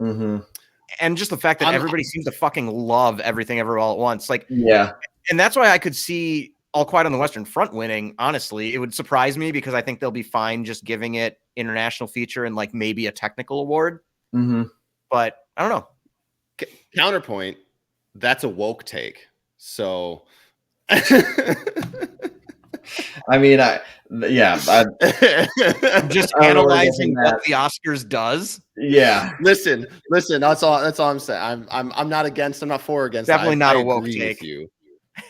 [SPEAKER 1] And just the fact that everybody seems to fucking love Everything Everywhere All at Once. Like, and that's why I could see All Quiet on the Western Front winning. Honestly, it would surprise me because I think they'll be fine just giving it international feature and like maybe a technical award. But I don't know.
[SPEAKER 3] Counterpoint, that's a woke take. So
[SPEAKER 2] I mean, Yeah,
[SPEAKER 1] I'm just
[SPEAKER 2] I don't know where to go
[SPEAKER 1] analyzing
[SPEAKER 2] from
[SPEAKER 1] what
[SPEAKER 2] that.
[SPEAKER 1] the Oscars does.
[SPEAKER 2] Yeah,
[SPEAKER 3] listen. That's all I'm saying. I'm not against. I'm not for or against.
[SPEAKER 1] Definitely not
[SPEAKER 3] I
[SPEAKER 1] a woke
[SPEAKER 3] agree
[SPEAKER 1] take.
[SPEAKER 3] with you.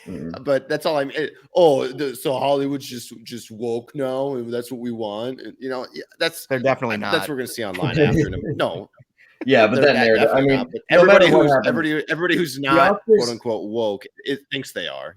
[SPEAKER 2] Mm.
[SPEAKER 3] But that's all I'm. So Hollywood's just woke now, and that's what we want. And, that's
[SPEAKER 1] They're definitely not.
[SPEAKER 3] that's what we're gonna see online after. No,
[SPEAKER 2] Yeah, but
[SPEAKER 3] they're
[SPEAKER 2] that narrative. I
[SPEAKER 3] definitely
[SPEAKER 2] mean,
[SPEAKER 3] not. But
[SPEAKER 2] no matter what happens,
[SPEAKER 3] everybody who's
[SPEAKER 2] the
[SPEAKER 3] not quote
[SPEAKER 2] Oscars.
[SPEAKER 3] unquote woke, it thinks they are.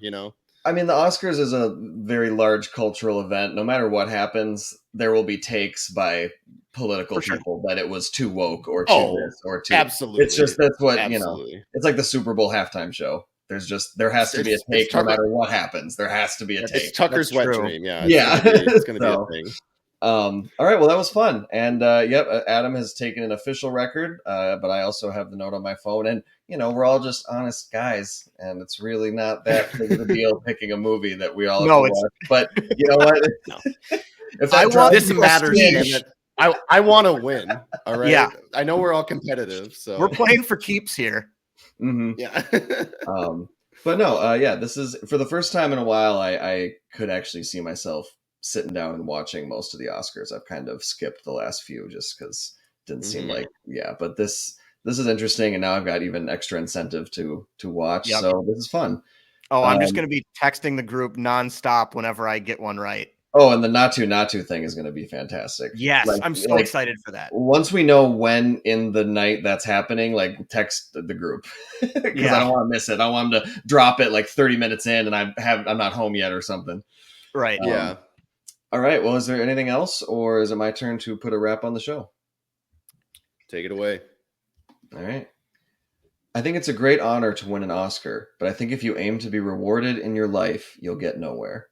[SPEAKER 2] I mean, the Oscars is a very large cultural event. No matter what happens, there will be takes by political
[SPEAKER 1] For sure.
[SPEAKER 2] people that it was too woke or too
[SPEAKER 3] Oh,
[SPEAKER 2] this or too.
[SPEAKER 3] absolutely.
[SPEAKER 2] It's just that's what
[SPEAKER 3] Absolutely.
[SPEAKER 2] It's like the Super Bowl halftime show. There has to be a
[SPEAKER 3] It's
[SPEAKER 2] take no
[SPEAKER 3] Tucker.
[SPEAKER 2] matter what happens. There has to be a take.
[SPEAKER 3] It's Tucker's
[SPEAKER 1] That's
[SPEAKER 3] wet
[SPEAKER 1] true.
[SPEAKER 3] dream. Yeah.
[SPEAKER 2] Yeah.
[SPEAKER 3] It's gonna be
[SPEAKER 2] So,
[SPEAKER 3] a thing.
[SPEAKER 2] all right. Well, that was fun. And yep, Adam has taken an official record, but I also have the note on my phone. And we're all just honest guys, and it's really not that big of a deal picking a movie that we all have to watch. But you know what?
[SPEAKER 3] No.
[SPEAKER 2] If that drives
[SPEAKER 3] This
[SPEAKER 2] you
[SPEAKER 3] matters.
[SPEAKER 2] prestige-
[SPEAKER 3] I want to win. All right.
[SPEAKER 1] Yeah.
[SPEAKER 3] I know we're all competitive, so
[SPEAKER 1] We're playing for keeps here.
[SPEAKER 2] Mhm.
[SPEAKER 3] Yeah.
[SPEAKER 2] But no, yeah, this is for the first time in a while. I could actually see myself sitting down and watching most of the Oscars. I've kind of skipped the last few just because it didn't seem like But this is interesting, and now I've got even extra incentive to watch.
[SPEAKER 1] Yep.
[SPEAKER 2] So this is fun.
[SPEAKER 1] Oh, I'm just going to be texting the group nonstop whenever I get one right.
[SPEAKER 2] Oh, and the not to thing is going to be fantastic.
[SPEAKER 1] Yes, I'm so excited for that.
[SPEAKER 2] Once we know when in the night that's happening, text the group because I don't want to miss it. I don't want them to drop it like 30 minutes in, and I'm not home yet or something.
[SPEAKER 1] Right.
[SPEAKER 3] Yeah.
[SPEAKER 2] All right. Well, is there anything else, or is it my turn to put a wrap on the show?
[SPEAKER 3] Take it away.
[SPEAKER 2] All right. I think it's a great honor to win an Oscar, but I think if you aim to be rewarded in your life, you'll get nowhere.